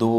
2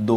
2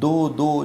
2-2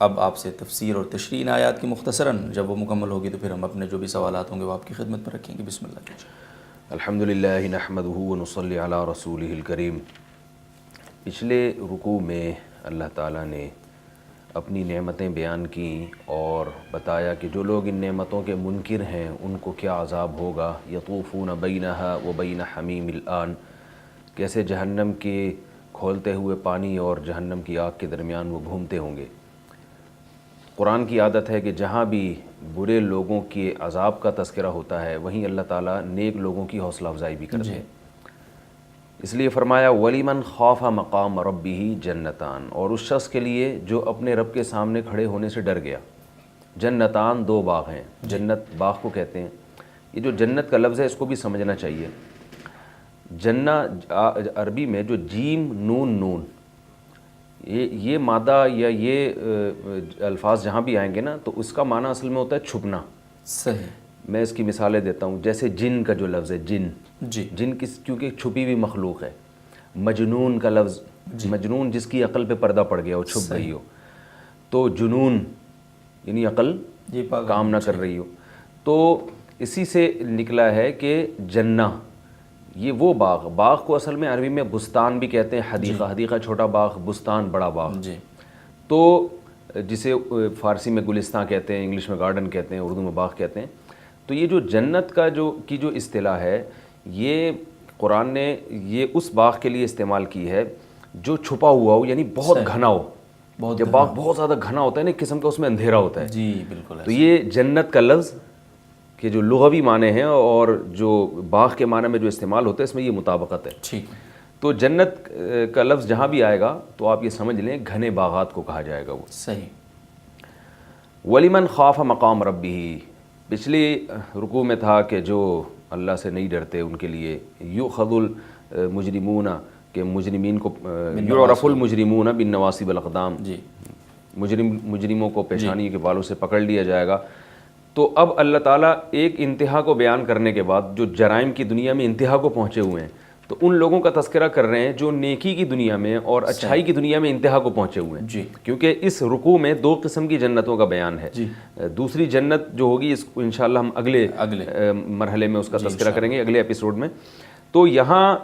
اب آپ سے تفسیر اور تشریح ان آیات کی مختصراً جب وہ مکمل ہوگی تو پھر ہم اپنے جو بھی سوالات ہوں گے وہ آپ کی خدمت پر رکھیں گے. بسم اللہ کیجیے. الحمدللہ نحمدہ ونصلی علی رسولہ الکریم. پچھلے رکوع میں اللہ تعالیٰ نے اپنی نعمتیں بیان کیں اور بتایا کہ جو لوگ ان نعمتوں کے منکر ہیں ان کو کیا عذاب ہوگا. یطوفون بینہا و بین حمیم الآن، کیسے جہنم کے کھولتے ہوئے پانی اور جہنم کی آگ کے درمیان وہ گھومتے ہوں گے. قرآن کی عادت ہے کہ جہاں بھی برے لوگوں کے عذاب کا تذکرہ ہوتا ہے وہیں اللہ تعالیٰ نیک لوگوں کی حوصلہ افزائی بھی کرتے ہیں. اس لیے فرمایا وَلِمَنْ خَافَ مَقَامَ رَبِّهِ جنتان، اور اس شخص کے لیے جو اپنے رب کے سامنے کھڑے ہونے سے ڈر گیا. جنتان، دو باغ ہیں. جنت باغ کو کہتے ہیں. یہ جو جنت کا لفظ ہے اس کو بھی سمجھنا چاہیے. جنہ عربی میں جو جیم نون نون یہ مادہ یا یہ الفاظ جہاں بھی آئیں گے نا تو اس کا معنی اصل میں ہوتا ہے چھپنا. صحیح. میں اس کی مثالیں دیتا ہوں. جیسے جن کا جو لفظ ہے جن، جن کیونکہ چھپی ہوئی مخلوق ہے. مجنون کا لفظ، مجنون جس کی عقل پہ پردہ پڑ گیا ہو، چھپ گئی ہو. تو جنون یعنی عقل کام نہ کر رہی ہو. تو اسی سے نکلا ہے کہ جنہ یہ وہ باغ کو اصل میں عربی میں بستان بھی کہتے ہیں. حدیقہ چھوٹا باغ، بستان بڑا باغ. تو جسے فارسی میں گلستان کہتے ہیں، انگلش میں گارڈن کہتے ہیں، اردو میں باغ کہتے ہیں. تو یہ جو جنت کا جو اصطلاح ہے یہ قرآن نے یہ اس باغ کے لیے استعمال کی ہے جو چھپا ہوا ہو، یعنی بہت گھنا ہو. جب باغ بہت زیادہ گھنا ہوتا ہے نا، ایک قسم کا اس میں اندھیرا ہوتا ہے. جی بالکل. تو یہ جنت کا لفظ کہ جو لغوی معنی ہیں اور جو باغ کے معنی میں جو استعمال ہوتا ہے اس میں یہ مطابقت ہے. ٹھیک. تو جنت کا لفظ جہاں بھی آئے گا تو آپ یہ سمجھ لیں گھنے باغات کو کہا جائے گا. وہ صحیح. وَلِمَنْ خَافَ مَقَامَ رَبِّهِ، پچھلی رکوع میں تھا کہ جو اللہ سے نہیں ڈرتے ان کے لیے یؤخذ المجرمون، کہ مجرمین کو یعرف المجرمون بالنواصب الاقدام، مجرموں کو پیشانی کے بالوں سے پکڑ لیا جائے گا. تو اب اللہ تعالیٰ ایک انتہا کو بیان کرنے کے بعد جو جرائم کی دنیا میں انتہا کو پہنچے ہوئے ہیں تو ان لوگوں کا تذکرہ کر رہے ہیں جو نیکی کی دنیا میں اور اچھائی کی دنیا میں انتہا کو پہنچے ہوئے ہیں. کیونکہ اس رکوع میں دو قسم کی جنتوں کا بیان ہے. دوسری جنت جو ہوگی اس کو انشاءاللہ ہم اگلے مرحلے میں اس کا تذکرہ کریں گے، اگلے ایپیسوڈ میں. تو یہاں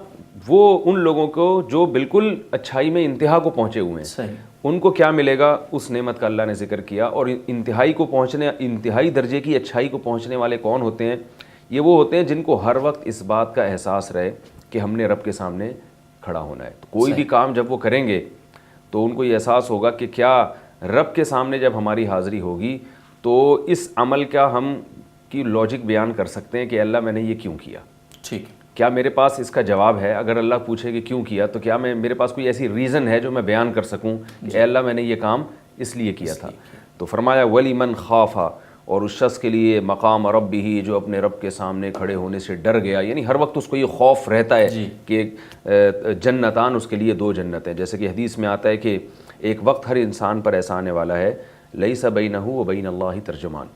وہ ان لوگوں کو جو بالکل اچھائی میں انتہا کو پہنچے ہوئے ہیں ان کو کیا ملے گا، اس نعمت کا اللہ نے ذکر کیا. اور انتہائی درجے کی اچھائی کو پہنچنے والے کون ہوتے ہیں؟ یہ وہ ہوتے ہیں جن کو ہر وقت اس بات کا احساس رہے کہ ہم نے رب کے سامنے کھڑا ہونا ہے. تو کوئی بھی کام جب وہ کریں گے تو ان کو یہ احساس ہوگا کہ کیا رب کے سامنے جب ہماری حاضری ہوگی تو اس عمل کا ہم کی لاجک بیان کر سکتے ہیں کہ اللہ میں نے یہ کیوں کیا. ٹھیک. کیا میرے پاس اس کا جواب ہے؟ اگر اللہ پوچھے کہ کیوں کیا تو کیا میرے پاس کوئی ایسی ریزن ہے جو میں بیان کر سکوں کہ اے اللہ میں نے یہ کام اس لیے کیا تھا. تو فرمایا وَلِمَنْ خَافَ، اور اس شخص کے لیے مقام ربہ جو اپنے رب کے سامنے کھڑے ہونے سے ڈر گیا، یعنی ہر وقت اس کو یہ خوف رہتا ہے کہ جنتان، اس کے لیے دو جنتیں. جیسے کہ حدیث میں آتا ہے کہ ایک وقت ہر انسان پر ایسا آنے والا ہے لیس بینہ و بین اللہ ترجمان.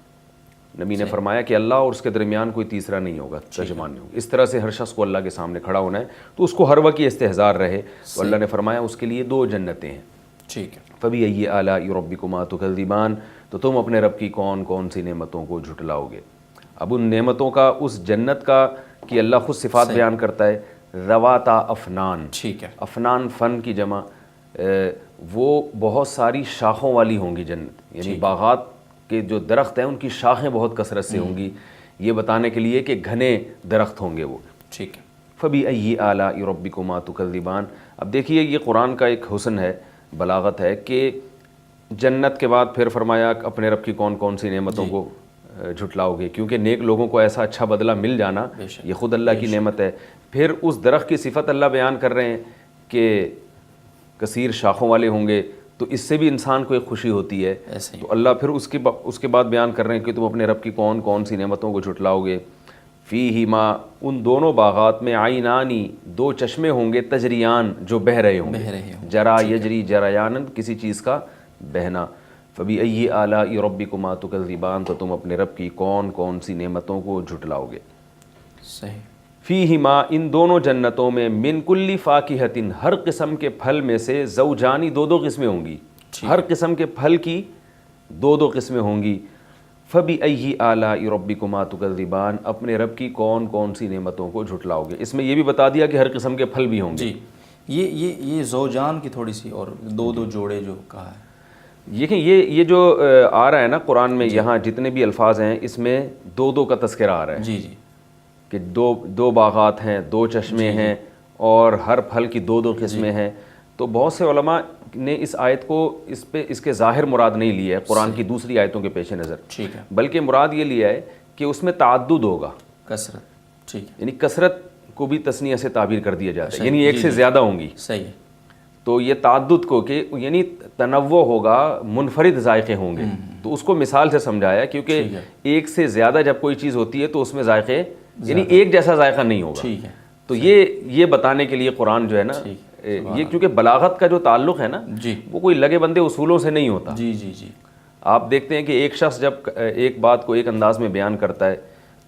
نبی نے فرمایا کہ اللہ اور اس کے درمیان کوئی تیسرا نہیں ہوگا، ترجمان نہیں ہوگا. اس طرح سے ہر شخص کو اللہ کے سامنے کھڑا ہونا ہے تو اس کو ہر وقت یہ استحضار رہے. تو اللہ نے فرمایا اس کے لیے دو جنتیں ہیں. ٹھیک ہے. فَبِأَيِّ آلَاءِ رَبِّكُمَا تُكَذِّبَانِ، تو تم اپنے رب کی کون کون سی نعمتوں کو جھٹلاؤ گے. اب ان نعمتوں کا، اس جنت کا کہ اللہ خود صفات بیان کرتا ہے. ذواتا افنان. ٹھیک ہے. افنان فن کی جمع. وہ بہت ساری شاخوں والی ہوں گی جنت، یعنی باغات کے جو درخت ہیں ان کی شاخیں بہت کثرت سے ہوں گی، یہ بتانے کے لیے کہ گھنے درخت ہوں گے وہ. ٹھیک ہے. فَبِأَيِّ آلَاءِ رَبِّكُمَا تُكَذِّبَانِ. اب دیکھیے یہ قرآن کا ایک حسن ہے، بلاغت ہے کہ جنت کے بعد پھر فرمایا اپنے رب کی کون کون سی نعمتوں کو جھٹلاؤ گے، کیونکہ نیک لوگوں کو ایسا اچھا بدلہ مل جانا یہ خود اللہ کی نعمت ہے. پھر اس درخت کی صفت اللہ بیان کر رہے ہیں کہ کثیر شاخوں والے ہوں گے، تو اس سے بھی انسان کو ایک خوشی ہوتی ہے. تو اللہ پھر اس کے بعد بیان کر رہے ہیں کہ تم اپنے رب کی کون کون سی نعمتوں کو جھٹلاؤ گے. فیہما، ان دونوں باغات میں عینانی، دو چشمے ہوں گے، تجریان، جو بہہ رہے ہوں گے. جرا یجری جریانن، کسی چیز کا بہنا. فبأي آلاء ربكما تكذبان، تو تم اپنے رب کی کون کون سی نعمتوں کو جھٹلاؤ گے. صحیح. فیہما، ان دونوں جنتوں میں، من کل فاکہۃ، ہر قسم کے پھل میں سے، زوجانی، دو دو قسمیں ہوں گی. ہر قسم کے پھل کی دو دو قسمیں ہوں گی. فَبِأَيِّ آلَاءِ رَبِّكُمَا تُكَذِّبَانِ اپنے رب کی کون کون سی نعمتوں کو جھٹلاؤ گے. اس میں یہ بھی بتا دیا کہ ہر قسم کے پھل بھی ہوں گے. جی یہ زوجان کی تھوڑی سی اور دو جوڑے جو کہا ہے. دیکھیں یہ جو آ رہا ہے نا قرآن میں, یہاں جتنے بھی الفاظ ہیں اس میں دو کا تذکرہ آ رہا ہے. جی کہ دو باغات ہیں, دو چشمے ہیں, اور ہر پھل کی دو قسمیں ہیں. تو بہت سے علماء نے اس آیت کو اس کے ظاہر مراد نہیں لیا ہے قرآن کی دوسری آیتوں کے پیش نظر, ٹھیک ہے, بلکہ مراد یہ لیا ہے کہ اس میں تعدد ہوگا, کثرت, ٹھیک ہے, یعنی کثرت کو بھی تسنیہ سے تعبیر کر دیا جاتا ہے, یعنی ایک سے زیادہ ہوں گی. صحیح ہے. تو یہ تعدد کو کہ یعنی تنوع ہوگا, منفرد ذائقے ہوں گے. تو اس کو مثال سے سمجھایا, کیونکہ ایک سے زیادہ جب کوئی چیز ہوتی ہے تو اس میں ذائقے یعنی ایک جیسا ذائقہ نہیں ہوگا. ٹھیک ہے. تو یہ بتانے کے لیے قرآن جو ہے نا, یہ کیونکہ بلاغت کا جو تعلق ہے نا, وہ کوئی لگے بندے اصولوں سے نہیں ہوتا. جی. آپ دیکھتے ہیں کہ ایک شخص جب ایک بات کو ایک انداز میں بیان کرتا ہے,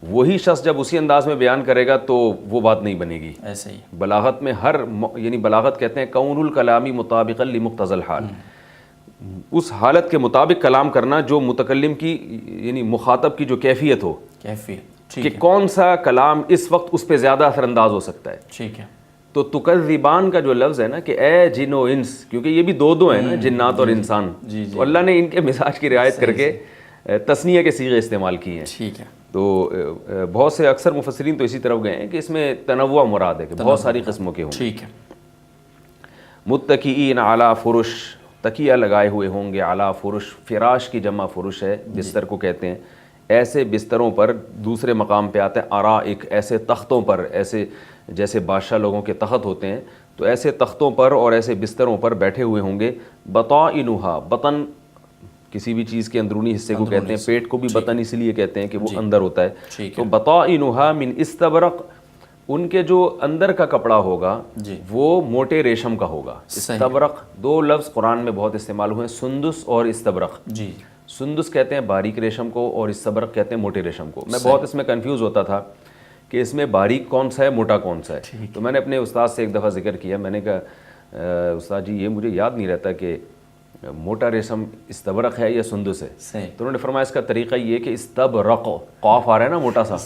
وہی شخص جب اسی انداز میں بیان کرے گا تو وہ بات نہیں بنے گی. ایسے ہی بلاغت میں یعنی بلاغت کہتے ہیں کون الکلامی مطابقا لمقتضی الحال, اس حالت کے مطابق کلام کرنا جو متکلم کی یعنی مخاطب کی جو کیفیت ہو, کہ کون سا کلام اس وقت اس پہ زیادہ اثر انداز ہو سکتا ہے. ٹھیک ہے. تو تکذبان کا جو لفظ ہے نا, کہ اے جن و انس, کیونکہ یہ بھی دو ہیں نا, جنات اور انسان, تو اللہ نے ان کے مزاج کی رعایت کر کے تثنیہ کے صیغے استعمال کیے ہیں. ٹھیک ہے. تو بہت سے اکثر مفسرین تو اسی طرف گئے ہیں کہ اس میں تنوع مراد ہے, کہ بہت ساری قسموں کے ہوں. ٹھیک ہے. متکئین علی فرش, تکیہ لگائے ہوئے ہوں گے, علی فرش, فراش کی جمع فرش ہے, بستر کو کہتے ہیں. ایسے بستروں پر, دوسرے مقام پہ آتے ہیں ارائک, ایسے تختوں پر, ایسے جیسے بادشاہ لوگوں کے تخت ہوتے ہیں, تو ایسے تختوں پر اور ایسے بستروں پر بیٹھے ہوئے ہوں گے. بطائنہا, بطن کسی بھی چیز کے اندرونی حصے کو کہتے ہیں, پیٹ کو بھی بطن اس لیے کہتے ہیں کہ وہ اندر ہوتا ہے. تو بطائنہا من استبرق, ان کے جو اندر کا کپڑا ہوگا وہ موٹے ریشم کا ہوگا. استبرق, دو لفظ قرآن میں بہت استعمال ہوئے ہیں, سندس اور استبرق. سندس کہتے ہیں باریک ریشم کو, اور استبرق کہتے ہیں موٹے ریشم کو. میں بہت اس میں کنفیوز ہوتا تھا کہ اس میں باریک کون سا ہے, موٹا کون سا ہے. تو میں نے اپنے استاد سے ایک دفعہ ذکر کیا, میں نے کہا استاد جی یہ مجھے یاد نہیں رہتا کہ موٹا ریشم استبرق ہے یا سندس ہے. تو انہوں نے فرمایا اس کا طریقہ یہ کہ استبرق, قاف آ رہا ہے نا موٹا سا,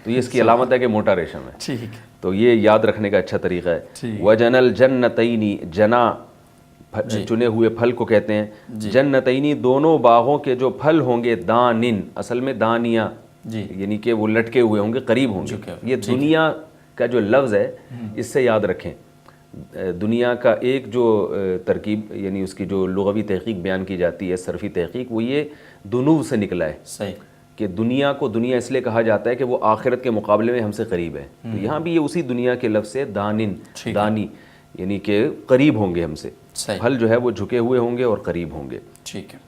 تو یہ اس کی علامت ہے کہ موٹا ریشم ہے. تو یہ یاد رکھنے کا اچھا طریقہ ہے. وجن الجنتین, جنا چنے ہوئے پھل کو کہتے ہیں. جنتینی, دونوں باغوں کے جو پھل ہوں گے, دانن, اصل میں دانیاں, یعنی کہ وہ لٹکے ہوئے ہوں گے, قریب ہوں گے. یہ دنیا کا جو لفظ ہے اس سے یاد رکھیں, دنیا کا ایک جو ترکیب یعنی اس کی جو لغوی تحقیق بیان کی جاتی ہے, صرفی تحقیق, وہ یہ دنو سے نکلا ہے. صحیح, کہ دنیا کو دنیا اس لیے کہا جاتا ہے کہ وہ آخرت کے مقابلے میں ہم سے قریب ہے. تو یہاں بھی یہ اسی دنیا کے لفظ سے دانن, دانی, یعنی کہ قریب ہوں گے ہم سے. پھل جو ہے وہ جھکے ہوئے ہوں گے اور قریب ہوں گے. ٹھیک ہے.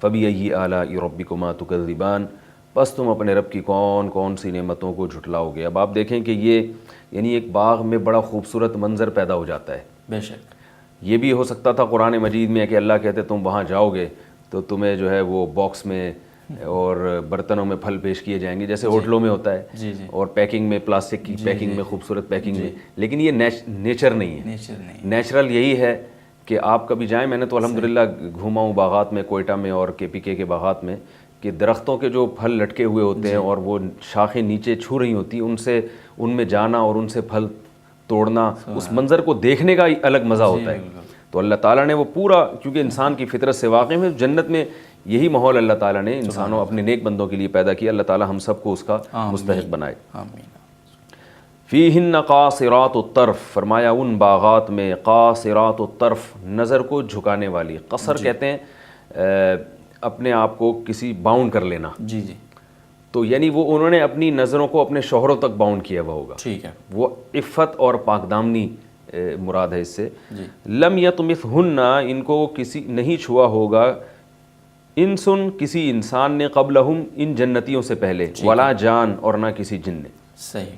فَبِأَيِّ آلَاءِ رَبِّكُمَا تُكَذِّبَانِ, پس تم اپنے رب کی کون کون سی نعمتوں کو جھٹلاؤ گے. اب آپ دیکھیں کہ یہ یعنی ایک باغ میں بڑا خوبصورت منظر پیدا ہو جاتا ہے. بے شک یہ بھی ہو سکتا تھا قرآن مجید میں کہ اللہ کہتے تم وہاں جاؤ گے تو تمہیں جو ہے وہ باکس میں اور برتنوں میں پھل پیش کیے جائیں گے جیسے ہوٹلوں میں ہوتا ہے, اور پیکنگ میں, پلاسٹک کی پیکنگ میں, خوبصورت پیکنگ میں. لیکن یہ نیچر نہیں ہے. نیچرل یہی ہے کہ آپ کبھی جائیں, میں نے تو الحمدللہ گھوما ہوں باغات میں, کوئٹہ میں اور KPK کے باغات میں, کہ درختوں کے جو پھل لٹکے ہوئے ہوتے ہیں اور وہ شاخیں نیچے چھو رہی ہوتی ہیں, ان میں جانا اور ان سے پھل توڑنا, اس منظر کو دیکھنے کا الگ مزہ ہوتا ہے. تو اللہ تعالیٰ نے وہ پورا, کیونکہ انسان کی فطرت سے واقع میں جنت میں یہی ماحول اللہ تعالیٰ نے انسانوں اپنے نیک بندوں کے لیے پیدا کیا. اللہ تعالیٰ ہم سب کو اس کا مستحق بنائے. فیہن قاصرات الطرف, فرمایا ان باغات میں قاصرات الطرف, نظر کو جھکانے والی. قصر کہتے ہیں اپنے آپ کو کسی باؤنڈ کر لینا. تو یعنی وہ انہوں نے اپنی نظروں کو اپنے شوہروں تک باؤنڈ کیا ہوا ہوگا. ٹھیک ہے. وہ عفت اور پاک دامنی مراد ہے اس سے. لم یطمثہن, ان کو کسی نہیں چھوا ہوگا, انسن, کسی انسان نے, قبلہم, ان جنتیوں سے پہلے, ولا جان, اور نہ کسی جن نے. صحیح,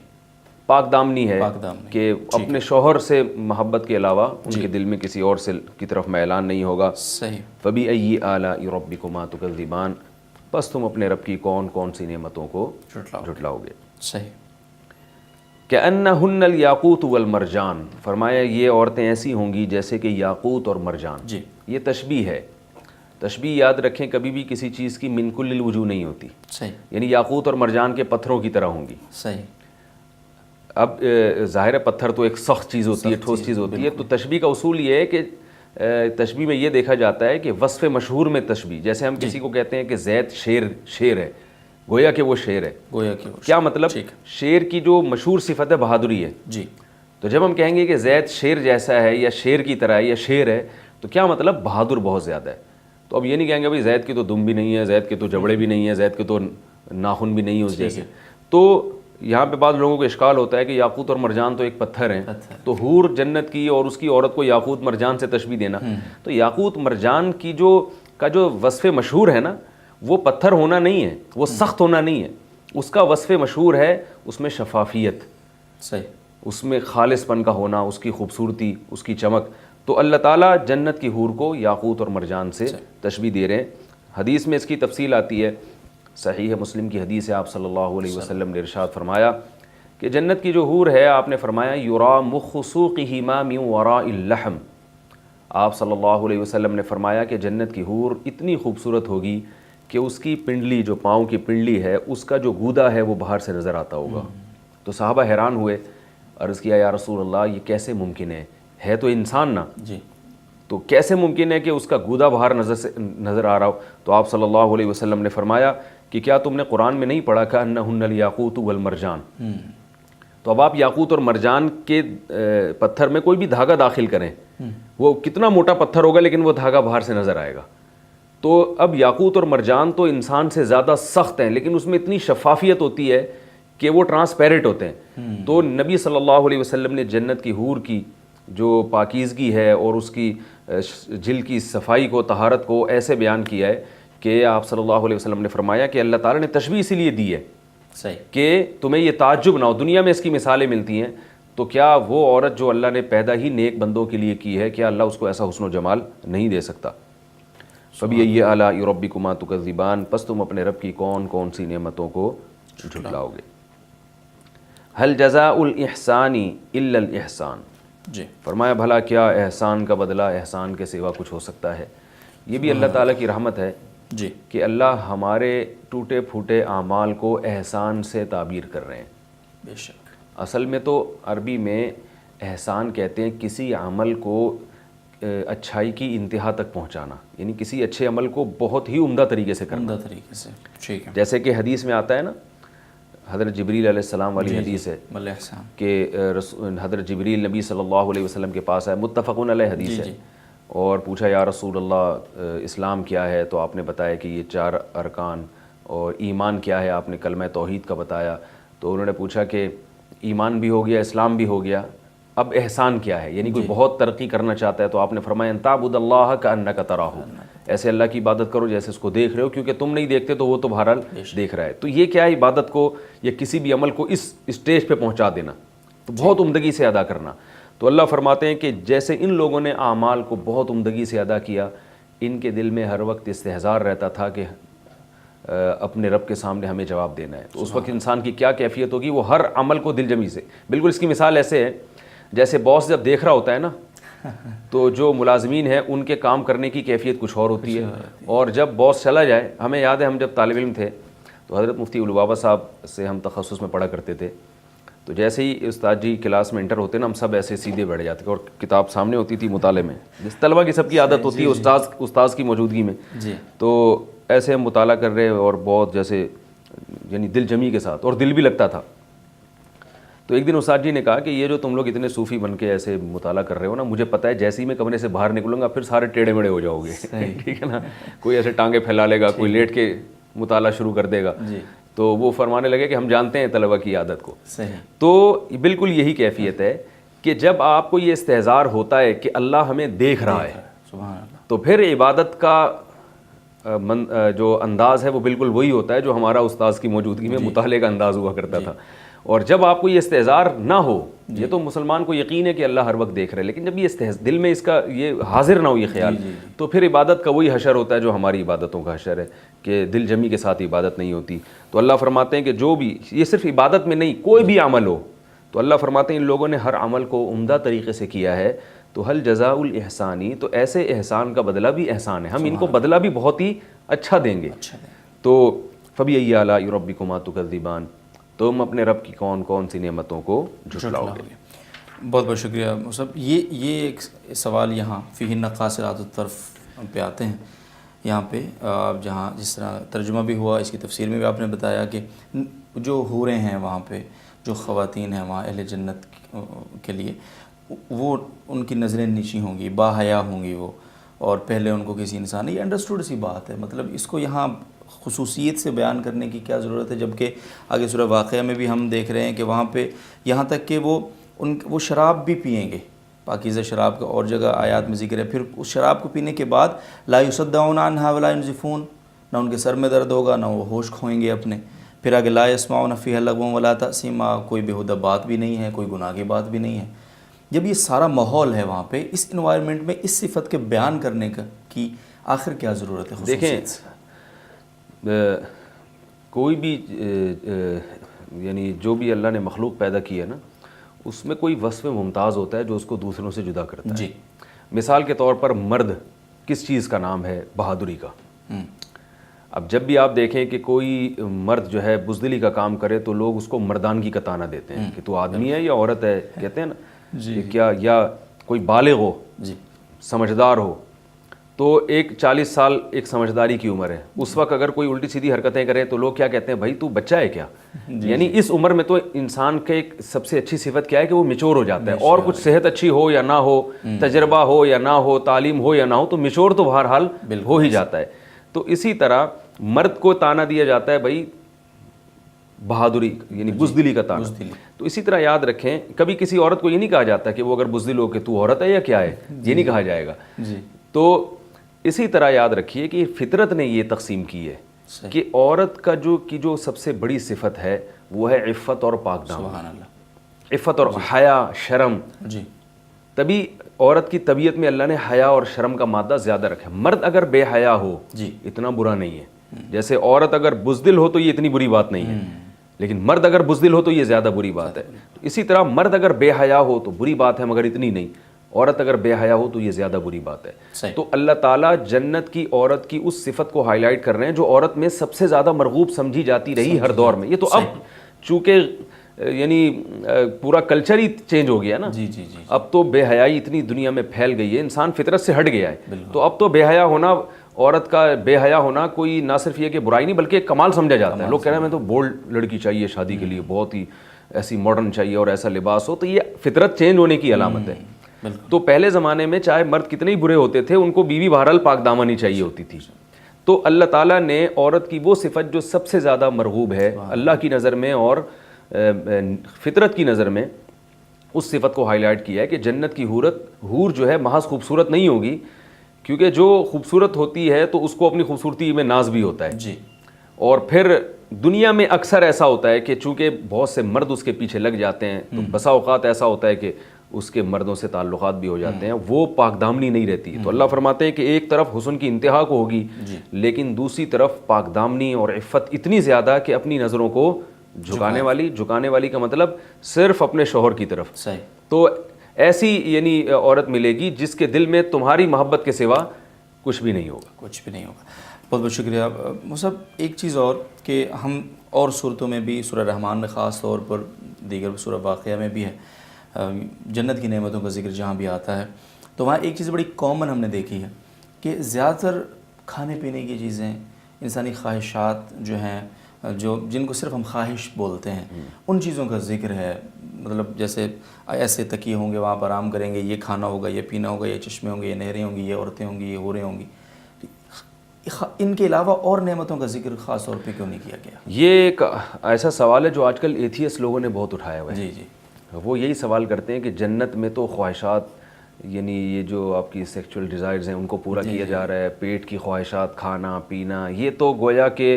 پاک دامنی ہے کہ اپنے شوہر سے محبت کے علاوہ ان کے دل میں کسی اور سے کی طرف میلان نہیں ہوگا. صحیح. فَبِأَيِّ آلَاءِ رَبِّكُمَا تُكَذِّبَانِ, بس تم اپنے رب کی کون کون سی نعمتوں کو جھٹلاؤ گے. صحیح. كَأَنَّهُنَّ الْيَاقُوتُ وَالْمَرْجَانُ, فرمایا یہ عورتیں ایسی ہوں گی جیسے کہ یاقوت اور مرجان. یہ تشبیہ ہے تشبیہ یاد رکھیں کبھی بھی کسی چیز کی من کل الوجوہ نہیں ہوتی، صحیح، یعنی یاقوت اور مرجان کے پتھروں کی طرح ہوں گی۔ صحیح، اب ظاہر ہے پتھر تو ایک سخت چیز ہوتی ہے، ٹھوس چیز ہوتی ہے، تو تشبیہ کا اصول یہ ہے کہ تشبیہ میں یہ دیکھا جاتا ہے کہ وصف مشہور میں تشبیہ، جیسے ہم کسی کو کہتے ہیں کہ زید شیر ہے، گویا کہ وہ شیر ہے، گویا کہ کیا مطلب؟ شیر کی جو مشہور صفت ہے بہادری ہے، جی، تو جب ہم کہیں گے کہ زید شیر جیسا ہے یا شیر کی طرح ہے یا شیر ہے، تو کیا مطلب؟ بہادر بہت زیادہ ہے۔ تو اب یہ نہیں کہیں گے بھائی زید کی تو دم بھی نہیں ہے، زید کے تو جبڑے بھی نہیں ہیں، زید کے تو ناخن بھی نہیں ہیں اس جیسے۔ تو یہاں پہ بعض لوگوں کو اشکال ہوتا ہے کہ یاقوت اور مرجان تو ایک پتھر ہیں، تو حور جنت کی اور اس کی عورت کو یاقوت مرجان سے تشبیہ دینا، تو یاقوت مرجان کی جو وصف مشہور ہے نا، وہ پتھر ہونا نہیں ہے، وہ سخت ہونا نہیں ہے، اس کا وصف مشہور ہے اس میں شفافیت، صحیح، اس میں خالص پن کا ہونا، اس کی خوبصورتی، اس کی چمک۔ تو اللہ تعالیٰ جنت کی حور کو یاقوت اور مرجان سے تشبیہ دے رہے ہیں۔ حدیث میں اس کی تفصیل آتی ہے، صحیح مسلم کی حدیث ہے، آپ صلی اللہ علیہ وسلم نے ارشاد فرمایا کہ جنت کی جو حور ہے، آپ نے فرمایا یرا مخ سوقہما من وراء اللحم، آپ صلی اللہ علیہ وسلم نے فرمایا کہ جنت کی حور اتنی خوبصورت ہوگی کہ اس کی پنڈلی، جو پاؤں کی پنڈلی ہے، اس کا جو گودا ہے وہ باہر سے نظر آتا ہوگا۔ تو صحابہ حیران ہوئے، عرض کیا یا رسول اللہ یہ کیسے ممکن ہے تو انسان نا، جی، تو کیسے ممکن ہے کہ اس کا گودا باہر نظر آ رہا ہو؟ تو آپ صلی اللہ علیہ وسلم نے فرمایا کہ کیا تم نے قرآن میں نہیں پڑھا کہ انہن الیاقوت والمرجان؟ تو اب آپ یاقوت اور مرجان کے پتھر میں کوئی بھی دھاگا داخل کریں، وہ کتنا موٹا پتھر ہوگا لیکن وہ دھاگا باہر سے نظر آئے گا۔ تو اب یاقوت اور مرجان تو انسان سے زیادہ سخت ہیں، لیکن اس میں اتنی شفافیت ہوتی ہے کہ وہ ٹرانسپیرنٹ ہوتے ہیں۔ تو نبی صلی اللہ علیہ وسلم نے جنت کی حور کی جو پاکیزگی ہے اور اس کی جلد کی صفائی کو، طہارت کو ایسے بیان کیا ہے کہ آپ صلی اللہ علیہ وسلم نے فرمایا کہ اللہ تعالیٰ نے تشبیہ اسی لیے دی ہے صحیح، کہ تمہیں یہ تعجب نہ ہو، دنیا میں اس کی مثالیں ملتی ہیں، تو کیا وہ عورت جو اللہ نے پیدا ہی نیک بندوں کے لیے کی ہے، کیا اللہ اس کو ایسا حسن و جمال نہیں دے سکتا؟ فَبِأَيِّ آلَاءِ رَبِّكُمَا تُكَذِّبَانِ، پس تم اپنے رب کی کون کون سی نعمتوں کو جھٹلاؤ گے۔ هَلْ جَزَاءُ الْإِحْسَانِ إِلَّا الْإِحْسَانِ، جی، فرمایا بھلا کیا احسان کا بدلہ احسان کے سوا کچھ ہو سکتا ہے؟ یہ بھی اللہ تعالیٰ کی رحمت ہے جی، کہ اللہ ہمارے ٹوٹے پھوٹے اعمال کو احسان سے تعبیر کر رہے ہیں۔ بے شک، اصل میں تو عربی میں احسان کہتے ہیں کسی عمل کو اچھائی کی انتہا تک پہنچانا، یعنی کسی اچھے عمل کو بہت ہی عمدہ طریقے سے کرنا۔ عمدہ طریقے سے، ٹھیک ہے، جیسے کہ حدیث میں آتا ہے نا، حضرت جبریل علیہ السلام والی حدیث ہے بل احسان، کہ کہ حضرت جبریل نبی صلی اللہ علیہ وسلم کے پاس آئے، متفقون علیہ حدیث ہے، اور پوچھا یا رسول اللہ اسلام کیا ہے؟ تو آپ نے بتایا کہ یہ 4 ارکان، اور ایمان کیا ہے؟ آپ نے کلمہ توحید کا بتایا۔ تو انہوں نے پوچھا کہ ایمان بھی ہو گیا، اسلام بھی ہو گیا، اب احسان کیا ہے؟ یعنی کوئی بہت ترقی کرنا چاہتا ہے تو آپ نے فرمایا ان تعبد اللہ کأنک تراہ، ایسے اللہ کی عبادت کرو جیسے اس کو دیکھ رہے ہو، کیونکہ تم نہیں دیکھتے تو وہ تو بہرحال دیکھ رہا ہے۔ تو یہ کیا ہے؟ عبادت کو یا کسی بھی عمل کو اس اسٹیج پہ پہنچا دینا، تو بہت عمدگی سے ادا کرنا۔ تو اللہ فرماتے ہیں کہ جیسے ان لوگوں نے اعمال کو بہت عمدگی سے ادا کیا، ان کے دل میں ہر وقت استحضار رہتا تھا کہ اپنے رب کے سامنے ہمیں جواب دینا ہے۔ تو اس وقت انسان کی کیا کیفیت ہوگی؟ وہ ہر عمل کو دل جمی سے، بالکل اس کی مثال ایسے ہے جیسے باس جب دیکھ رہا ہوتا ہے نا، تو جو ملازمین ہیں ان کے کام کرنے کی کیفیت کچھ اور ہوتی ہے، اور جب باس چلا جائے، ہمیں یاد ہے ہم جب طالب علم تھے تو حضرت مفتی البابا صاحب سے ہم تخصص میں پڑھا کرتے تھے، تو جیسے ہی استاد جی کلاس میں انٹر ہوتے نا، ہم سب ایسے سیدھے بیٹھ جاتے اور کتاب سامنے ہوتی تھی مطالعے میں، جس طلبہ کی سب کی عادت ہوتی ہے استاذ کی موجودگی میں، تو ایسے ہم مطالعہ کر رہے اور بہت جیسے یعنی دل جمی کے ساتھ، اور دل بھی لگتا تھا۔ تو ایک دن استاد جی نے کہا کہ یہ جو تم لوگ اتنے صوفی بن کے ایسے مطالعہ کر رہے ہو نا، مجھے پتہ ہے جیسے ہی میں کمرے سے باہر نکلوں گا پھر سارے ٹیڑھے میڑے ہو جاؤ گے، ٹھیک ہے نا، کوئی ایسے ٹانگیں پھیلا لے گا، کوئی لیٹ کے مطالعہ شروع کر دے گا۔ تو وہ فرمانے لگے کہ ہم جانتے ہیں طلبہ کی عادت کو۔ تو بالکل یہی کیفیت ہے کہ جب آپ کو یہ استحضار ہوتا ہے کہ اللہ ہمیں دیکھ رہا ہے، تو پھر عبادت کا جو انداز ہے وہ بالکل وہی ہوتا ہے جو ہمارا استاذ کی موجودگی میں مطالعے کا انداز ہوا کرتا تھا۔ اور جب آپ کو یہ استحضار نہ ہو، یہ تو مسلمان کو یقین ہے کہ اللہ ہر وقت دیکھ رہے، لیکن جب یہ دل میں اس کا یہ حاضر نہ ہو یہ خیال، تو پھر عبادت کا وہی حشر ہوتا ہے جو ہماری عبادتوں کا حشر ہے کہ دل جمی کے ساتھ عبادت نہیں ہوتی۔ تو اللہ فرماتے ہیں کہ جو بھی، یہ صرف عبادت میں نہیں، کوئی بھی عمل ہو، تو اللہ فرماتے ہیں ان لوگوں نے ہر عمل کو عمدہ طریقے سے کیا ہے تو حل جزاء الاحسانی، تو ایسے احسان کا بدلہ بھی احسان ہے، ہم ان کو بدلہ بھی بہت ہی اچھا دیں گے. تو فبأي آلاء ربكما تكذبان، تم اپنے رب کی کون کون سی نعمتوں کو جھٹلاؤ گے. بہت بہت شکریہ مصعب. یہ ایک سوال یہاں فیہن قاصرات الطرف پہ آتے ہیں. یہاں پہ جہاں جس طرح ترجمہ بھی ہوا، اس کی تفسیر میں بھی آپ نے بتایا کہ جو حوریں ہیں وہاں پہ، جو خواتین ہیں وہاں اہل جنت کے لیے، وہ ان کی نظریں نیچی ہوں گی، با حیا ہوں گی وہ، اور پہلے ان کو کسی انسان نے، یہ انڈرسٹوڈ سی بات ہے. مطلب اس کو یہاں خصوصیت سے بیان کرنے کی کیا ضرورت ہے، جبکہ آگے سورہ واقعہ میں بھی ہم دیکھ رہے ہیں کہ وہاں پہ یہاں تک کہ وہ شراب بھی پئیں گے، پاکیزہ شراب کا اور جگہ آیات میں ذکر ہے. پھر اس شراب کو پینے کے بعد لا یصدعون عنہا ولا ینزفون، نہ ان کے سر میں درد ہوگا، نہ وہ ہوش کھوئیں گے اپنے. پھر آگے لا یسمعون فیہا لغوا ولا تأثیما، کوئی بیہودہ بات بھی نہیں ہے، کوئی گناہ کی بات بھی نہیں ہے. جب یہ سارا ماحول ہے وہاں پہ، اس انوائرمنٹ میں اس صفت کے بیان کرنے کی آخر کیا ضرورت ہے؟ دیکھیں کوئی بھی یعنی جو بھی اللہ نے مخلوق پیدا کی ہے نا، اس میں کوئی وصف ممتاز ہوتا ہے جو اس کو دوسروں سے جدا کرتا ہے. جی. مثال کے طور پر مرد کس چیز کا نام ہے؟ بہادری کا. اب جب بھی آپ دیکھیں کہ کوئی مرد جو ہے بزدلی کا کام کرے تو لوگ اس کو مردانگی کا طعنہ دیتے ہیں کہ تو آدمی ہے یا عورت ہے، کہتے ہیں نا کہ کیا، یا کوئی بالغ ہو، سمجھدار ہو. تو ایک 40 سال ایک سمجھداری کی عمر ہے، اس وقت اگر کوئی الٹی سیدھی حرکتیں کرے تو لوگ کیا کہتے ہیں؟ بھائی تو بچہ ہے کیا؟ یعنی اس عمر میں تو انسان کے ایک سب سے اچھی صفت کیا ہے کہ وہ میچور ہو جاتا ہے. اور کچھ صحت اچھی ہو یا نہ ہو، تجربہ ہو یا نہ ہو، تعلیم ہو یا نہ ہو، تو میچور تو بہرحال ہو ہی جاتا ہے. تو اسی طرح مرد کو طعنہ دیا جاتا ہے بھائی بہادری، یعنی بزدلی کا طعنہ. تو اسی طرح یاد رکھیں، کبھی کسی عورت کو یہ نہیں کہا جاتا کہ وہ اگر بزدل ہو کہ تو عورت ہے یا کیا ہے، یہ نہیں کہا جائے گا. تو اسی طرح یاد رکھیے کہ فطرت نے یہ تقسیم کی ہے کہ عورت کا جو سب سے بڑی صفت ہے وہ ہے عفت اور پاک دامنی، عفت اور حیا، شرم. تبھی عورت کی طبیعت میں اللہ نے حیا اور شرم کا مادہ زیادہ رکھا. مرد اگر بے حیا ہو اتنا برا نہیں ہے، جیسے عورت اگر بزدل ہو تو یہ اتنی بری بات نہیں ہے، لیکن مرد اگر بزدل ہو تو یہ زیادہ بری بات ہے. اسی طرح مرد اگر بے حیا ہو تو بری بات ہے مگر اتنی نہیں، عورت اگر بے حیا ہو تو یہ زیادہ بری بات ہے. تو اللہ تعالیٰ جنت کی عورت کی اس صفت کو ہائی لائٹ کر رہے ہیں جو عورت میں سب سے زیادہ مرغوب سمجھی جاتی رہی ہر دور میں. یہ تو اب چونکہ یعنی پورا کلچر ہی چینج ہو گیا نا، اب تو بے حیائی اتنی دنیا میں پھیل گئی ہے، انسان فطرت سے ہٹ گیا ہے. تو اب تو بے حیا ہونا، عورت کا بے حیا ہونا کوئی نہ صرف یہ کہ برائی نہیں بلکہ ایک کمال سمجھا جاتا ہے. لوگ کہہ رہے ہیں میں تو بولڈ لڑکی چاہیے شادی کے لیے، بہت ہی ایسی ماڈرن چاہیے اور ایسا لباس ہو. تو یہ فطرت چینج ہونے کی علامت ہے. تو پہلے زمانے میں چاہے مرد کتنے ہی برے ہوتے تھے، ان کو بیوی بہرحال پاک دامن ہی چاہیے ہوتی تھی. تو اللہ تعالیٰ نے عورت کی وہ صفت جو سب سے زیادہ مرغوب ہے اللہ کی نظر میں اور فطرت کی نظر میں، اس صفت کو ہائی لائٹ کیا ہے کہ جنت کی حور جو ہے محض خوبصورت نہیں ہوگی، کیونکہ جو خوبصورت ہوتی ہے تو اس کو اپنی خوبصورتی میں ناز بھی ہوتا ہے. اور پھر دنیا میں اکثر ایسا ہوتا ہے کہ چونکہ بہت سے مرد اس کے پیچھے لگ جاتے ہیں تو بسا اوقات ایسا ہوتا ہے کہ اس کے مردوں سے تعلقات بھی ہو جاتے ہیں، وہ پاک دامنی نہیں رہتی. تو اللہ فرماتے ہیں کہ ایک طرف حسن کی انتہا کو ہوگی لیکن دوسری طرف پاک دامنی اور عفت اتنی زیادہ کہ اپنی نظروں کو جھکانے والی کا مطلب صرف اپنے شوہر کی طرف. تو ایسی یعنی عورت ملے گی جس کے دل میں تمہاری محبت کے سوا کچھ بھی نہیں ہوگا. بہت بہت شکریہ مصعب. ایک چیز اور کہ ہم اور صورتوں میں بھی، سورہ رحمان میں خاص طور پر، دیگر سورہ واقعہ میں بھی ہے، جنت کی نعمتوں کا ذکر جہاں بھی آتا ہے تو وہاں ایک چیز بڑی کامن ہم نے دیکھی ہے کہ زیادہ تر کھانے پینے کی چیزیں، انسانی خواہشات جو ہیں، جن کو صرف ہم خواہش بولتے ہیں، ان چیزوں کا ذکر ہے. مطلب جیسے ایسے تکیے ہوں گے، وہاں پر آرام کریں گے، یہ کھانا ہوگا، یہ پینا ہوگا، یہ چشمے ہوں گے، یہ نہریں ہوں گی، یہ عورتیں ہوں گی، یہ حوریں ہوں گی. ان کے علاوہ اور نعمتوں کا ذکر خاص طور پہ کیوں نہیں کیا گیا؟ یہ ایک ایسا سوال ہے جو آج کل ایتھیسٹ لوگوں نے بہت اٹھایا ہوا ہے. وہ یہی سوال کرتے ہیں کہ جنت میں تو خواہشات، یعنی یہ جو آپ کی سیکچول ڈیزائرز ہیں ان کو پورا کیا جا رہا ہے، پیٹ کی خواہشات، کھانا پینا، یہ تو گویا کہ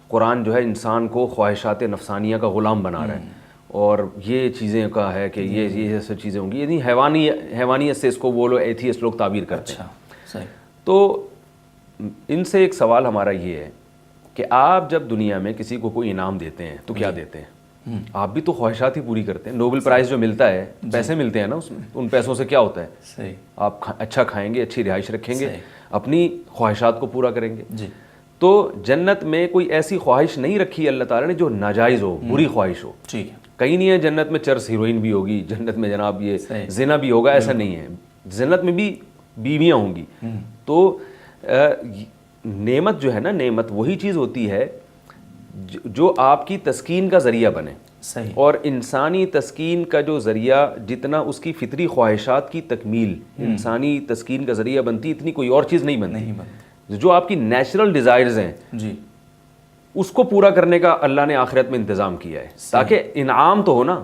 قرآن جو ہے انسان کو خواہشات نفسانیہ کا غلام بنا رہا ہے، اور یہ چیزیں کا ہے کہ یہ سب چیزیں ہوں گی، یعنی حیوانیت سے اس کو وہ لوگ ایتھیسٹ لوگ تعبیر کرتے ہیں. تو ان سے ایک سوال ہمارا یہ ہے کہ آپ جب دنیا میں کسی کو کوئی انعام دیتے ہیں تو کیا دیتے ہیں؟ آپ بھی تو خواہشات ہی پوری کرتے ہیں. نوبل پرائز جو ملتا ہے پیسے ملتے ہیں نا اس میں, ان پیسوں سے کیا ہوتا ہے؟ صحیح, آپ اچھا کھائیں گے, اچھی رہائش رکھیں گے, اپنی خواہشات کو پورا کریں گے. جی. تو جنت میں کوئی ایسی خواہش نہیں رکھی اللہ تعالیٰ نے جو ناجائز ہو, بری خواہش ہو. ٹھیک ہے. کہیں نہیں ہے جنت میں چرس ہیروئن بھی ہوگی, جنت میں جناب یہ زنا بھی ہوگا, ایسا نہیں ہے. جنت میں بھی بیویاں ہوں گی. تو نعمت جو ہے نا, نعمت وہی چیز ہوتی ہے جو آپ کی تسکین کا ذریعہ بنے. صحیح. اور انسانی تسکین کا جو ذریعہ جتنا اس کی فطری خواہشات کی تکمیل انسانی تسکین کا ذریعہ بنتی, اتنی کوئی اور چیز نہیں بنتی. جو آپ کی نیچرل ڈیزائرز ہیں جی, اس کو پورا کرنے کا اللہ نے آخرت میں انتظام کیا ہے, تاکہ انعام تو ہو نا.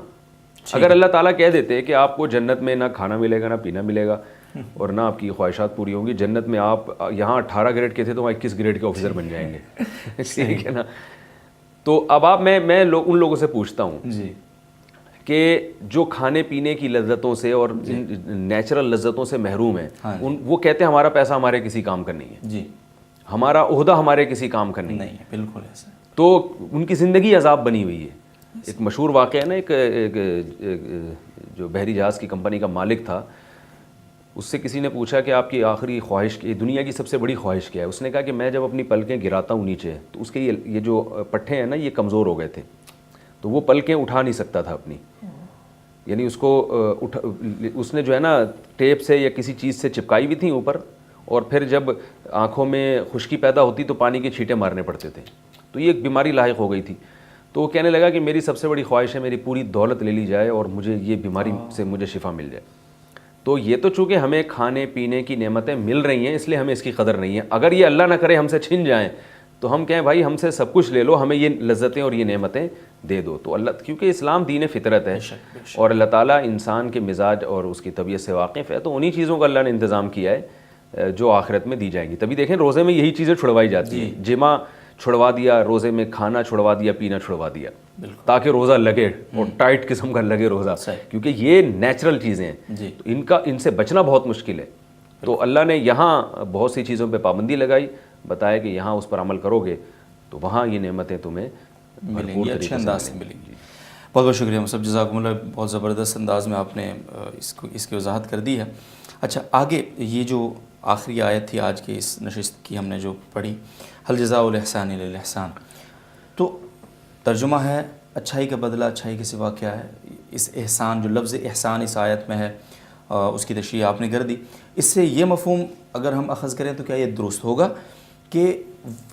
اگر اللہ تعالیٰ کہہ دیتے کہ آپ کو جنت میں نہ کھانا ملے گا نہ پینا ملے گا اور نہ آپ کی خواہشات پوری ہوں گی, جنت میں آپ یہاں 18 گریڈ کے تھے تو وہاں 21 گریڈ کے آفیسر بن جائیں گے, ٹھیک ہے نا. تو اب آپ میں ان لوگوں سے پوچھتا ہوں جی, کہ جو کھانے پینے کی لذتوں سے اور نیچرل لذتوں سے محروم ہیں, وہ کہتے ہیں ہمارا پیسہ ہمارے کسی کام کا نہیں ہے, جی, ہمارا عہدہ ہمارے کسی کام کا نہیں ہے. بالکل ایسا. تو ان کی زندگی عذاب بنی ہوئی ہے. ایک مشہور واقعہ ہے نا, ایک جو بحری جہاز کی کمپنی کا مالک تھا, اس سے کسی نے پوچھا کہ آپ کی آخری خواہش, دنیا کی سب سے بڑی خواہش کیا ہے؟ اس نے کہا کہ میں جب اپنی پلکیں گراتا ہوں نیچے تو اس کے یہ جو پٹھے ہیں نا یہ کمزور ہو گئے تھے, تو وہ پلکیں اٹھا نہیں سکتا تھا اپنی, یعنی اس کو اس نے جو ہے نا ٹیپ سے یا کسی چیز سے چپکائی ہوئی تھیں اوپر, اور پھر جب آنکھوں میں خشکی پیدا ہوتی تو پانی کے چھینٹے مارنے پڑتے تھے. تو یہ ایک بیماری لاحق ہو گئی تھی. تو وہ کہنے لگا کہ میری سب سے بڑی خواہش ہے میری پوری دولت لے لی جائے اور مجھے یہ بیماری سے مجھے شفا مل جائے. تو یہ تو چونکہ ہمیں کھانے پینے کی نعمتیں مل رہی ہیں اس لیے ہمیں اس کی قدر نہیں ہے. اگر یہ اللہ نہ کرے ہم سے چھن جائیں تو ہم کہیں بھائی ہم سے سب کچھ لے لو, ہمیں یہ لذتیں اور یہ نعمتیں دے دو. تو اللہ, کیونکہ اسلام دین فطرت ہے اور اللہ تعالیٰ انسان کے مزاج اور اس کی طبیعت سے واقف ہے, تو انہی چیزوں کا اللہ نے انتظام کیا ہے جو آخرت میں دی جائیں گی. تبھی دیکھیں روزے میں یہی چیزیں چھڑوائی جاتی ہیں. جمع چھڑوا دیا, روزے میں کھانا چھڑوا دیا, پینا چھڑوا دیا, تاکہ روزہ لگے اور ٹائٹ قسم کا لگے روزہ, کیونکہ یہ نیچرل چیزیں ہیں, ان سے بچنا بہت مشکل ہے. تو اللہ نے یہاں بہت سی چیزوں پہ پابندی لگائی, بتایا کہ یہاں اس پر عمل کرو گے تو وہاں یہ نعمتیں تمہیں ملیں گی, اچھے انداز سے ملیں گی. بہت بہت شکریہ مصعب, جزاکم اللہ, بہت زبردست انداز میں آپ نے اس کی وضاحت کر دی ہے. اچھا آگے یہ جو آخری آیت تھی آج کی اس نشست کی ہم نے جو پڑھی, هل جزاء الاحسان الا الاحسان, تو ترجمہ ہے اچھائی کا بدلہ اچھائی کے سوا کیا ہے. اس احسان, جو لفظ احسان اس آیت میں ہے, اس کی تشریح آپ نے کر دی. اس سے یہ مفہوم اگر ہم اخذ کریں تو کیا یہ درست ہوگا کہ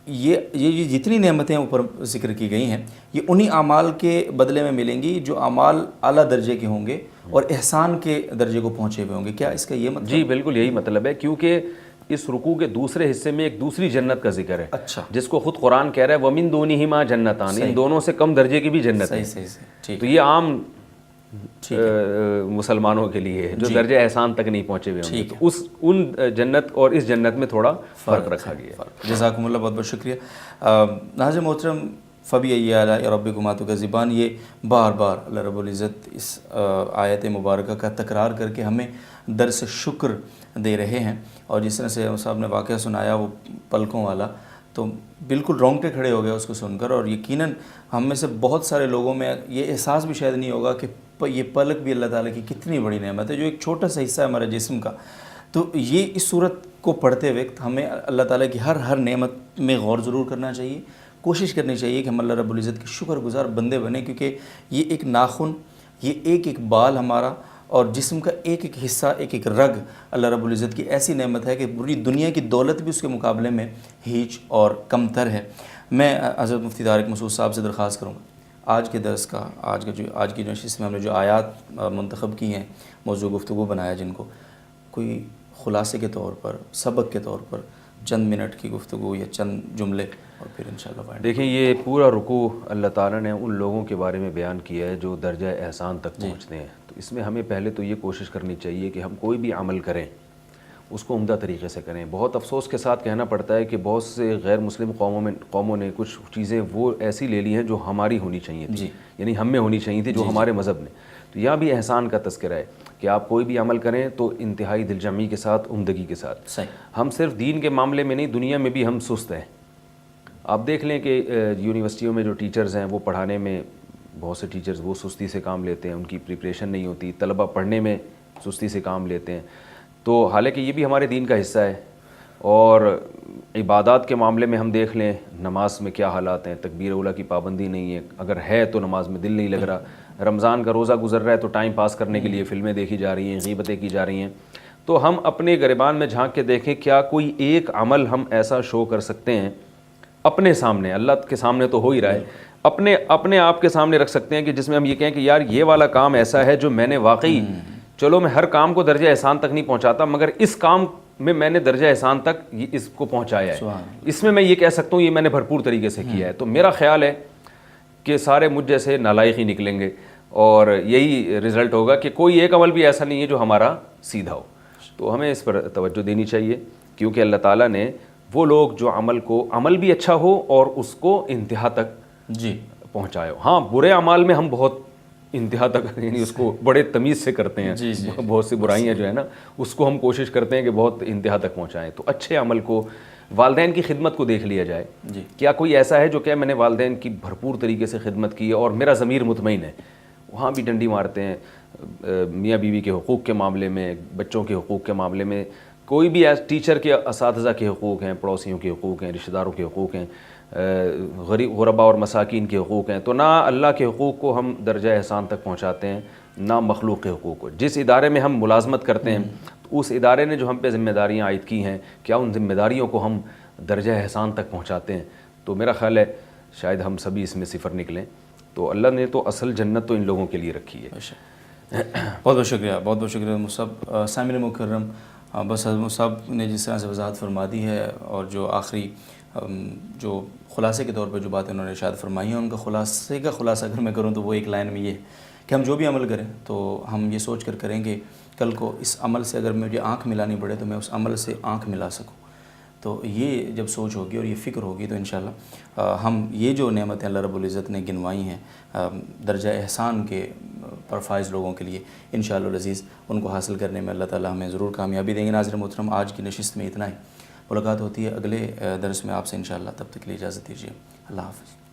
یہ جتنی نعمتیں اوپر ذکر کی گئی ہیں یہ انہی اعمال کے بدلے میں ملیں گی جو اعمال اعلیٰ درجے کے ہوں گے اور احسان کے درجے کو پہنچے ہوئے ہوں گے؟ کیا اس کا یہ مطلب؟ جی بالکل یہی مطلب ہے, کیونکہ اس رکوع کے دوسرے حصے میں ایک دوسری جنت کا ذکر ہے. اچھا, جس کو خود قرآن کہہ رہا ہے وَمِن دُونِهِمَا جنتان, ان دونوں سے کم درجے کی بھی جنت ہے. صحیح. تو یہ عام مسلمانوں کے لیے جو درجہ احسان تک نہیں پہنچے ہوئے ہوں گے, تو ان جنت اور اس جنت میں تھوڑا فرق رکھا گیا. جزاکم اللہ, بہت بہت شکریہ. ناظرین محترم, فَبِأَيِّ آلَاءِ رَبِّكُمَا تُكَذِّبَانِ, یہ بار بار اللہ رب العزت اس آیت مبارکہ کا تکرار کر کے ہمیں درس شکر دے رہے ہیں. اور جس طرح سے صاحب نے واقعہ سنایا وہ پلکوں والا, تو بالکل رونگٹے کھڑے ہو گئے اس کو سن کر. اور یقیناً ہم میں سے بہت سارے لوگوں میں یہ احساس بھی شاید نہیں ہوگا کہ یہ پلک بھی اللہ تعالیٰ کی کتنی بڑی نعمت ہے, جو ایک چھوٹا سا حصہ ہے ہمارے جسم کا. تو یہ اس صورت کو پڑھتے وقت ہمیں اللہ تعالیٰ کی ہر نعمت میں غور ضرور کرنا چاہیے, کوشش کرنی چاہیے کہ ہم اللہ رب العزت کے شکر گزار بندے بنیں, کیونکہ یہ ایک ناخن, یہ ایک بال ہمارا اور جسم کا ایک حصہ, ایک رگ اللہ رب العزت کی ایسی نعمت ہے کہ پوری دنیا کی دولت بھی اس کے مقابلے میں ہیچ اور کم تر ہے. میں حضرت مفتی طارق مسعود صاحب سے درخواست کروں گا آج کے درس کا, آج کی نشست میں ہم نے جو آیات منتخب کی ہیں, موضوع گفتگو بنایا, جن کو کوئی خلاصے کے طور پر, سبق کے طور پر چند منٹ کی گفتگو یا چند جملے, اور پھر انشاءاللہ دیکھیں یہ پورا رکوع اللہ تعالیٰ نے ان لوگوں کے بارے میں بیان کیا ہے جو درجہ احسان تک پہنچتے ہیں. تو اس میں ہمیں پہلے تو یہ کوشش کرنی چاہیے کہ ہم کوئی بھی عمل کریں اس کو عمدہ طریقے سے کریں. بہت افسوس کے ساتھ کہنا پڑتا ہے کہ بہت سے غیر مسلم قوموں نے کچھ چیزیں وہ ایسی لے لی ہیں جو ہماری ہونی چاہیے تھی, یعنی ہم میں ہونی چاہیے تھی, جو ہمارے مذہب نے. تو یہاں بھی احسان کا تذکرہ ہے کہ آپ کوئی بھی عمل کریں تو انتہائی دل جمعی کے ساتھ, عمدگی کے ساتھ. ہم صرف دین کے معاملے میں نہیں, دنیا میں بھی ہم سست ہیں. آپ دیکھ لیں کہ یونیورسٹیوں میں جو ٹیچرز ہیں وہ پڑھانے میں بہت سے ٹیچرز وہ سستی سے کام لیتے ہیں, ان کی پریپریشن نہیں ہوتی, طلبہ پڑھنے میں سستی سے کام لیتے ہیں. تو حالانکہ یہ بھی ہمارے دین کا حصہ ہے. اور عبادات کے معاملے میں ہم دیکھ لیں نماز میں کیا حالات ہیں, تکبیر اولیٰ کی پابندی نہیں ہے, اگر ہے تو نماز میں دل نہیں لگ رہا, رمضان کا روزہ گزر رہا ہے تو ٹائم پاس کرنے کے لیے فلمیں دیکھی جا رہی ہیں, غیبتیں کی جا رہی ہیں. تو ہم اپنے گریبان میں جھانک کے دیکھیں کیا کوئی ایک عمل ہم ایسا شو کر سکتے ہیں اپنے سامنے, اللہ کے سامنے تو ہو ہی رہا ہے, اپنے آپ کے سامنے رکھ سکتے ہیں کہ جس میں ہم یہ کہیں کہ یار یہ والا کام ایسا ہے جو میں نے واقعی, چلو میں ہر کام کو درجہ احسان تک نہیں پہنچاتا مگر اس کام میں نے درجہ احسان تک اس کو پہنچایا ہے, اس میں یہ کہہ سکتا ہوں یہ میں نے بھرپور طریقے سے کیا ہے. تو میرا خیال ہے کہ سارے مجھ جیسے نالائق ہی نکلیں گے اور یہی رزلٹ ہوگا کہ کوئی ایک عمل بھی ایسا نہیں ہے جو ہمارا سیدھا ہو. تو ہمیں اس پر توجہ دینی چاہیے کیونکہ اللہ تعالیٰ نے وہ لوگ جو عمل بھی اچھا ہو اور اس کو انتہا تک پہنچایا ہو. ہاں برے اعمال میں ہم بہت انتہا تک یعنی اس کو بڑے تمیز سے کرتے ہیں, بہت سی برائیاں جو ہے نا اس کو ہم کوشش کرتے ہیں کہ بہت انتہا تک پہنچائیں. تو اچھے عمل کو, والدین کی خدمت کو دیکھ لیا جائے, کیا کوئی ایسا ہے جو کہ میں نے والدین کی بھرپور طریقے سے خدمت کی ہے اور میرا ضمیر مطمئن ہے. وہاں بھی ڈنڈی مارتے ہیں میاں بیوی کے حقوق کے معاملے میں, بچوں کے حقوق کے معاملے میں, کوئی بھی ٹیچر کے, اساتذہ کے حقوق ہیں, پڑوسیوں کے حقوق ہیں, رشتہ داروں کے حقوق ہیں, غربا اور مساکین کے حقوق ہیں. تو نہ اللہ کے حقوق کو ہم درجہ احسان تک پہنچاتے ہیں نہ مخلوق کے حقوق کو. جس ادارے میں ہم ملازمت کرتے ہیں تو اس ادارے نے جو ہم پہ ذمہ داریاں عائد کی ہیں کیا ان ذمہ داریوں کو ہم درجہ احسان تک پہنچاتے ہیں؟ تو میرا خیال ہے شاید ہم سبھی اس میں صفر نکلیں. تو اللہ نے تو اصل جنت تو ان لوگوں کے لیے رکھی ہے. بہت بہت شکریہ, بہت بہت شکریہ مصعب. سامعین مکرم, بس حضرت مصعب نے جس طرح سے وضاحت فرما دی ہے اور جو آخری جو خلاصے کے طور پہ جو باتیں انہوں نے ارشاد فرمائی ہیں ان کا خلاصہ اگر میں کروں تو وہ ایک لائن میں یہ ہے کہ ہم جو بھی عمل کریں تو ہم یہ سوچ کر کریں کہ کل کو اس عمل سے اگر مجھے آنکھ ملانی پڑے تو میں اس عمل سے آنکھ ملا سکوں. تو یہ جب سوچ ہوگی اور یہ فکر ہوگی تو انشاءاللہ ہم یہ جو نعمتیں اللہ رب العزت نے گنوائی ہیں درجہ احسان کے پر فائز لوگوں کے لیے, انشاءاللہ العزیز ان کو حاصل کرنے میں اللہ تعالیٰ ہمیں ضرور کامیابی دیں گے. ناظرین محترم, آج کی نشست میں اتنا ہی. ملاقات ہوتی ہے اگلے درس میں آپ سے انشاءاللہ. تب تک کے لیے اجازت دیجیے. اللہ حافظ.